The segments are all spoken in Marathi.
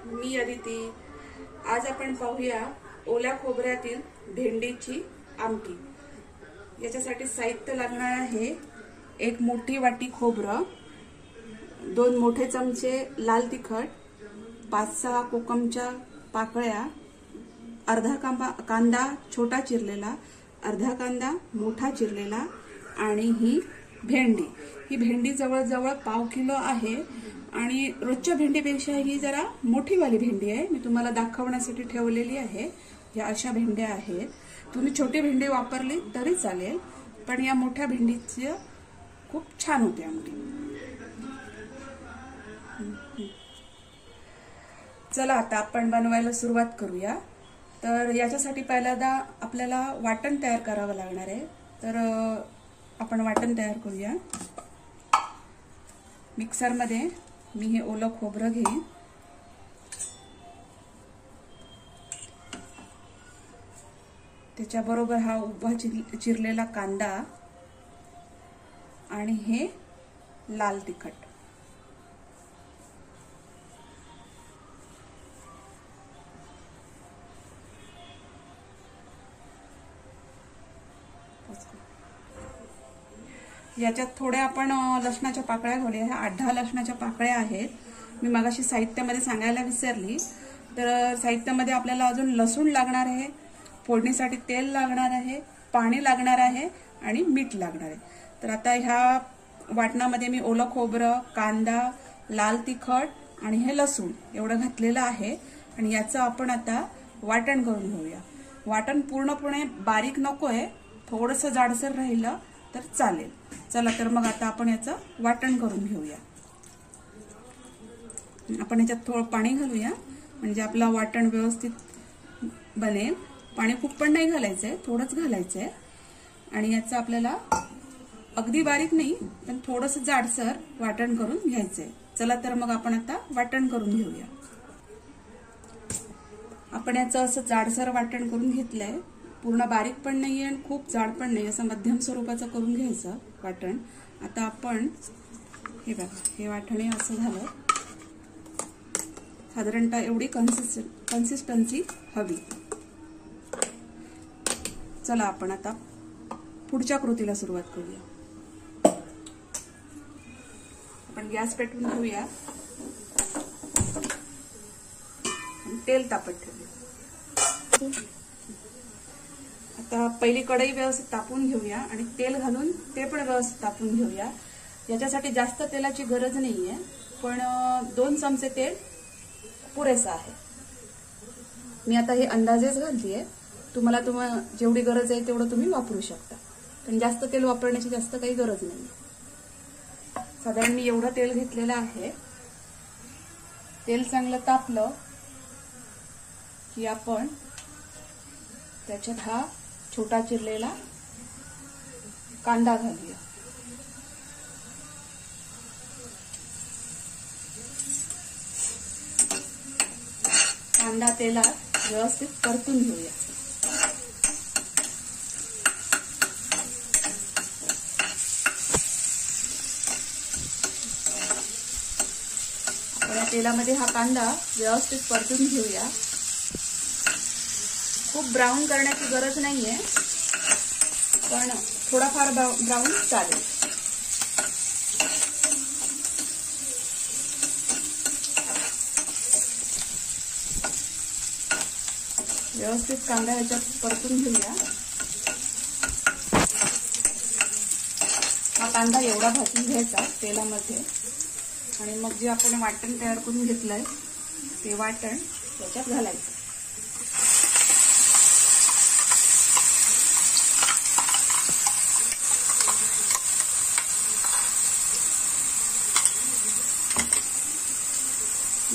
मी अदिती। आज आपण पाहूया ओल्या खोबऱ्यातील भेंडीची आमटी। याच्यासाठी साहित्य लागणार आहे एक मोठी वाटी खोबरं, 2 मोठे चमचे लाल तिखट, 5-6 कोकमच्या पाकळ्या, अर्धा कांदा छोटा चिरलेला, अर्धा कांदा मोठा चिरलेला आणि ही भेंडी जवळजवळ पाव किलो आहे आणि रोजच्या भेंडीपेक्षा ही जरा मोठीवाली भेंडी आहे। मी तुम्हाला दाखवण्यासाठी ठेवलेली आहे। या अशा भेंड्या आहेत। तुम्ही छोटी भेंडी वापरली तरी चालेल, पण या मोठ्या भेंडीची खूप छान होते आमटी। चला आता आपण बनवायला सुरुवात करूया। तर याच्यासाठी पहिल्यांदा आपल्याला वाटण तयार करावं लागणार आहे। तर आपण वाटण तयार करूया। मिक्सर मध्ये मी हे ओलं खोबरं घेईन, त्याच्याबरोबर हा उभा चिरलेला कांदा आणि हे लाल तिखट। याच्यात थोड्या आपण लसणाच्या पाकळ्या घालूया। ह्या 8-10 लसणाच्या पाकळ्या आहेत। मी मगाशी साहित्यामध्ये सांगायला विसरली। तर साहित्यामध्ये आपल्याला अजून लसूण लागणार आहे, फोडणीसाठी तेल लागणार आहे, पाणी लागणार आहे आणि मीठ लागणार आहे। तर आता ह्या वाटणामध्ये मी ओलं खोबरं, कांदा, लाल तिखट आणि हे लसूण एवढं घातलेलं आहे आणि याचं आपण आता वाटण करून घेऊया। वाटण पूर्णपणे बारीक नकोय, थोडंसं जाडसर राहिलं तर चालेल। चला तर मग आता आपण याचं वाटण करून घेऊया। आपण याच्यात थोडं पाणी घालूया म्हणजे आपलं वाटण व्यवस्थित बनेल। पाणी खूप पण नाही घालायचंय, थोडंच घालायचंय आणि याचं आपल्याला अगदी बारीक नाही पण थोडंसं जाडसर वाटण करून घ्यायचंय। चला तर मग आपण आता वाटण करून घेऊया। आपण याचं असं जाडसर वाटण करून घेतलंय। पूर्ण बारीक पण नाहीये आणि खूप जाड पण नाही, असं मध्यम स्वरूपाचं करून घ्यायचं वाटण। आता आपण हे बघा, हे वाटण असं झालं। साधारणतः एवढी कन्सिस्टन्सी हवी। चला आपण आता पुढच्या कृतीला सुरुवात करूया। आपण गॅस पेटवून घेऊया आणि तेल तापत ठेवूया। आता पहिली कढई व्यवस्थित तापून घेऊया आणि तेल घालून ते पण व्यवस्थित तापून घेऊया। याच्यासाठी जास्त तेलाची गरज नाहीये, पण 2 चमचे तेल पुरेसा आहे। मी आता हे अंदाजेच घालतेय, तुम्हाला जेवढी गरज आहे तेवढं तुम्ही वापरू शकता, पण जास्त तेल वापरण्याची जास्त काही गरज नाही। साधारण मी एवढं तेल घेतलेलं आहे। तेल चांगलं तापलं की आपण त्याच्यात हा छोटा चिरलेला कांदा घालूया। कांदा तेलात व्यवस्थित परतून घेऊया। या तेलामध्ये हा कांदा व्यवस्थित परतून घेऊया। खूप ब्राऊन करण्याची गरज नाहीये, पण थोडाफार ब्राऊन चालेल। व्यवस्थित कांदा ह्याच्यात परतून घेऊया। हा कांदा एवढा भाजून घ्यायचा तेलामध्ये आणि मग जे आपण वाटण तयार करून घेतलंय ते वाटण त्याच्यात घालायचं।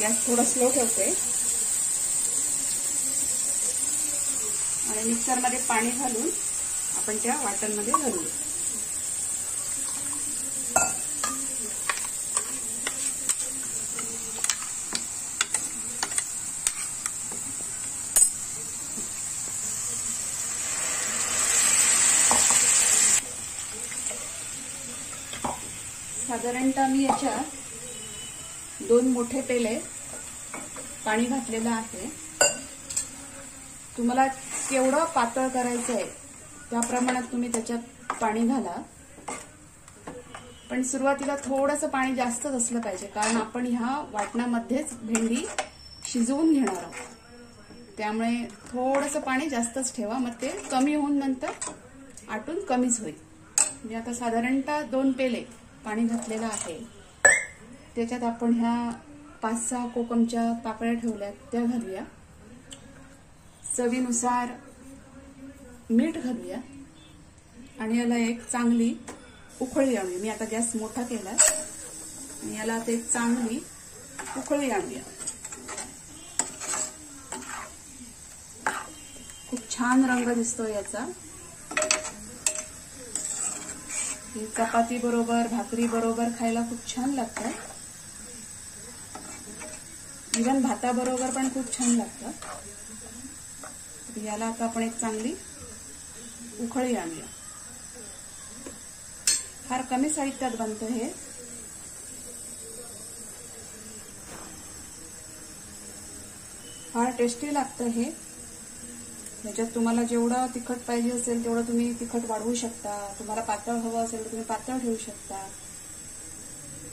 गॅस थोडा स्लो ठेवते आणि मिक्सर मध्ये पाणी घालून आपण त्या वाटण मध्ये घालूया। साधारणतः मी याच्यात 2 मोठे पेले पाणी घातलेलं आहे. तुम्हाला केवढं पातळ करायचं आहे त्या प्रमाणात तुम्ही त्याच्यात पाणी घाला. पण सुरुवातीला थोडंसं पाणी जास्तच असलं पाहिजे, कारण आपण ह्या वाटणामध्येच भेंडी शिजवून घेणार आहोत. त्यामुळे थोडंसं पाणी जास्तच ठेवा, मग ते कमी होऊन नंतर आटून कमीच होईल. मी आता साधारणतः 2 पेले पाणी घातलेलं आहे. त्याच्यात आपण ह्या 5-6 कोकमच्या पाकळ्या ठेवल्यात त्या घालूया. चवीनुसार मीठ घालूया आणि याला एक चांगली उकळी आणूया. मी आता गॅस मोठा केला आणि याला आता एक चांगली उकळी आणूया. खूप छान रंग दिसतो याचा. ही चपाती बरोबर, भाकरी बरोबर खायला खूप छान लागतं. इव्हन भाताबरोबर पण खूप छान लागतं. याला आता आपण एक चांगली उकळी आणूया. फार कमी साहित्यात बनतं हे. फार टेस्टी लागतं हे. याच्यात तुम्हाला जेवढं तिखट पाहिजे असेल तेवढं तुम्ही तिखट वाढवू शकता. तुम्हाला पातळ हवं असेल तर तुम्ही पातळ ठेवू शकता.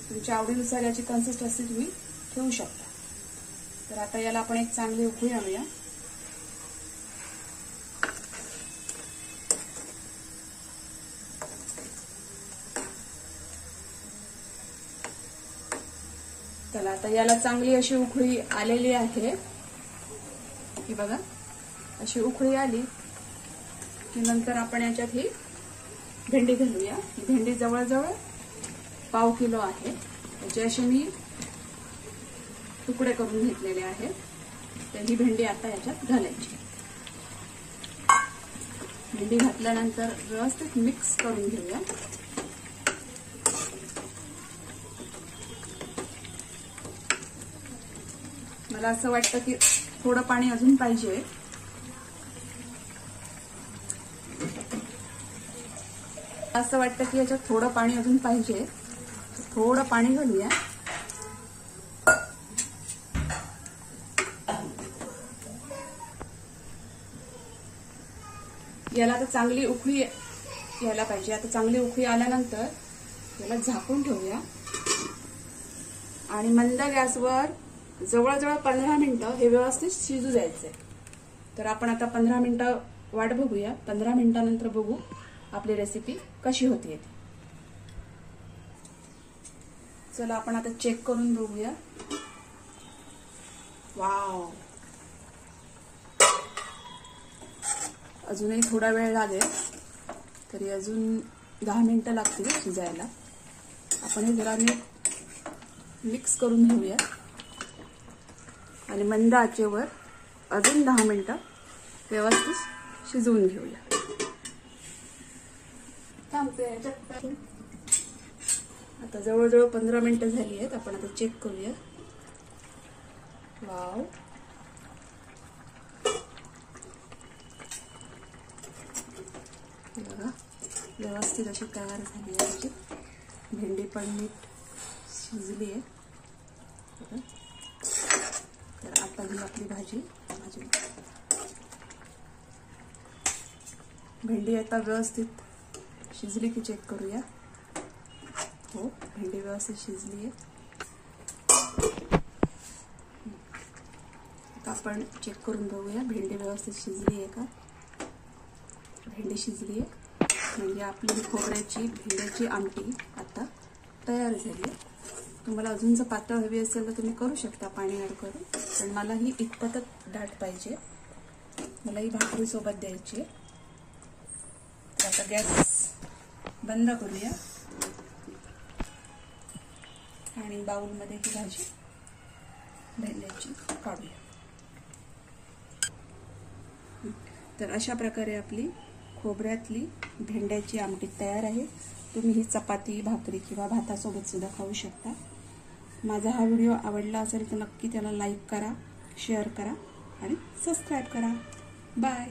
तुमच्या आवडीनुसार याची कन्सिस्टन्सी तुम्ही ठेवू शकता. तर आता याला आपण एक चांगली उकळी आणूया. चला, आता याला चांगली अशी उकळी आलेली आहे. ही बघा, अशी उकळी आली की नंतर आपण याच्यात ही भेंडी घालूया. ही भेंडी जवळजवळ 1/2 किलो आहे. त्याचे असे मी तुकडे करून घेतलेले आहेत. तर ही भेंडी आता याच्यात घालायची. भेंडी घातल्यानंतर व्यवस्थित मिक्स करून घेऊया. मला असं वाटतं की थोडं पाणी अजून पाहिजे. असं वाटतं की याच्यात थोडं पाणी अजून पाहिजे. थोडं पाणी घालूया. याला आता चांगली उकळी यायला पाहिजे. आता चांगली उकळी आल्यानंतर याला झाकून ठेवूया आणि मंद गॅसवर जवळजवळ 15 मिनिटं हे व्यवस्थित शिजू द्यायचंय. तर आपण आता 15 मिनिटं वाट बघूया. 15 मिनिटानंतर बघू आपली रेसिपी कशी होतीये. चला, आपण आता चेक करून बघूया. वाव, अजूनही थोडा वेळ लागेल. तरी अजून 10 मिनिटं लागतील शिजायला. आपण हे जरा मिक्स करून घेऊया आणि मंद आचेवर अजून 10 मिनिटं व्यवस्थित शिजवून घेऊया. आता जवळजवळ 15 मिनिटं झाली आहेत. आपण आता चेक करूया. वाव, बघा, व्यवस्थित अशी तयार झाली आहे. भेंडी पण नीट शिजली आहे. तर आता ही आपली भाजी भेंडी आता व्यवस्थित शिजली की चेक करूया. हो, भेंडी व्यवस्थित शिजली आहे. आता आपण चेक करून बघूया भेंडी व्यवस्थित शिजली आहे का. भेंडी शिजली आहे म्हणजे आपली खोबऱ्याची भेंड्याची आमटी आता तयार झाली आहे. तुम्हाला अजून जर पातळ हवी असेल तर तुम्ही करू शकता पाणी ऍड करून. पण मला ही इतपतच दाट पाहिजे. मला ही भाकरी सोबत द्यायची. आता गॅस बंद करूया आणि बाउलमध्ये ही भाजी भेंड्याची काढूया. तर अशा प्रकारे आपली खोबऱ्यातली भेंड्याची आमटी तयार आहे. तुम्ही ही चपाती, भाकरी किंवा भातासोबत सुद्धा खाऊ शकता. माझा हा व्हिडिओ आवडला असेल तर नक्की त्याला लाईक करा, शेअर करा आणि सबस्क्राईब करा. बाय.